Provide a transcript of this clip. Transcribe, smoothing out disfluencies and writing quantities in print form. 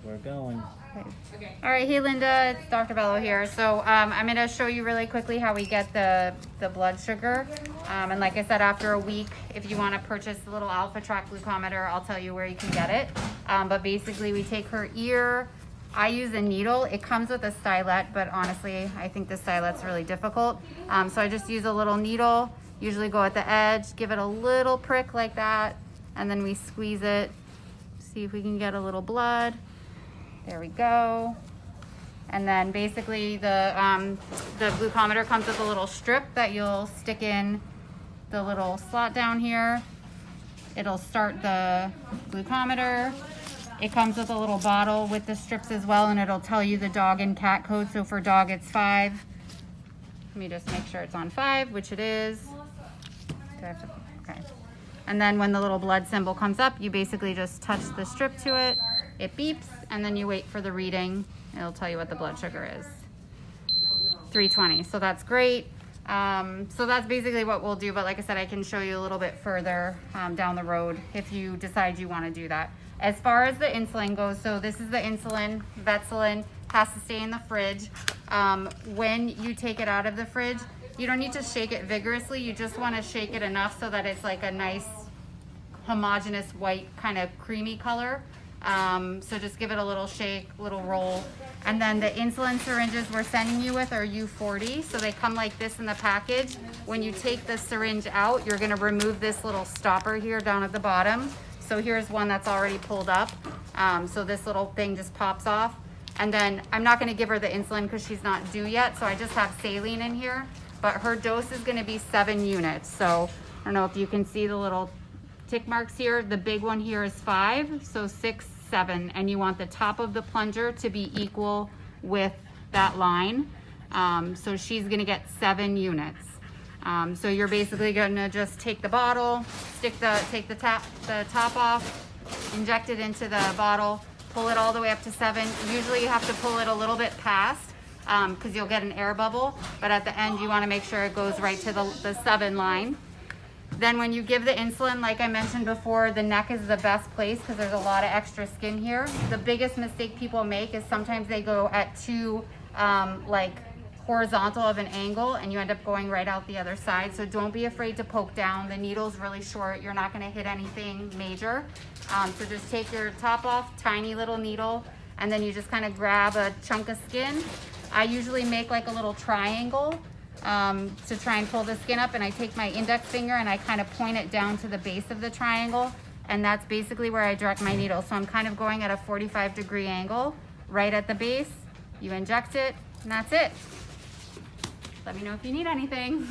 We're going. Okay. All right, hey Linda, it's Dr. Bello here. So I'm gonna show you really quickly how we get the blood sugar. And like I said, after a week, if you wanna purchase the little Alpha Track glucometer, I'll tell you where you can get it. But basically we take her ear. I use a needle. It comes with a stylet, but honestly, I think the stylet's really difficult. So I just use a little needle, usually go at the edge, give it a little prick like that, and then we squeeze it, see if we can get a little blood. There we go. And then basically the glucometer comes with a little strip that you'll stick in the little slot down here. It'll start the glucometer. It comes with a little bottle with the strips as well, and it'll tell you the dog and cat code. So for dog, it's 5. Let me just make sure it's on 5, which it is. Do I have to, okay. And then when the little blood symbol comes up, you basically just touch the strip to it. It beeps, and then you wait for the reading. It'll tell you what the blood sugar is. 320, so that's great. So that's basically what we'll do, but like I said, I can show you a little bit further down the road if you decide you want to do that. As far as the insulin goes, so this is the insulin. Vetsulin has to stay in the fridge. When you take it out of the fridge, you don't need to shake it vigorously. You just want to shake it enough so that it's like a nice homogeneous white kind of creamy color. So just give it a little shake, little roll. And then the insulin syringes we're sending you with are U40. So they come like this in the package. When you take the syringe out, you're gonna remove this little stopper here down at the bottom. So here's one that's already pulled up. So this little thing just pops off. And then I'm not gonna give her the insulin because she's not due yet. So I just have saline in here, but her dose is gonna be 7 units. So I don't know if you can see the little tick marks here. The big one here is 5, so 6, 7, and you want the top of the plunger to be equal with that line. So she's gonna get 7 units. So you're basically gonna just take the bottle, take the top off, inject it into the bottle, pull it all the way up to 7. Usually you have to pull it a little bit past because you'll get an air bubble, but at the end you wanna make sure it goes right to the 7 line. Then when you give the insulin, like I mentioned before, the neck is the best place because there's a lot of extra skin here. The biggest mistake people make is sometimes they go at too like horizontal of an angle and you end up going right out the other side. So don't be afraid to poke down. The needle's really short. You're not gonna hit anything major. So just take your top off, tiny little needle, and then you just kind of grab a chunk of skin. I usually make like a little triangle to try and pull the skin up, and I take my index finger and I kind of point it down to the base of the triangle, and that's basically where I direct my needle. So I'm kind of going at a 45-degree angle right at the base. You inject it, and that's it. Let me know if you need anything.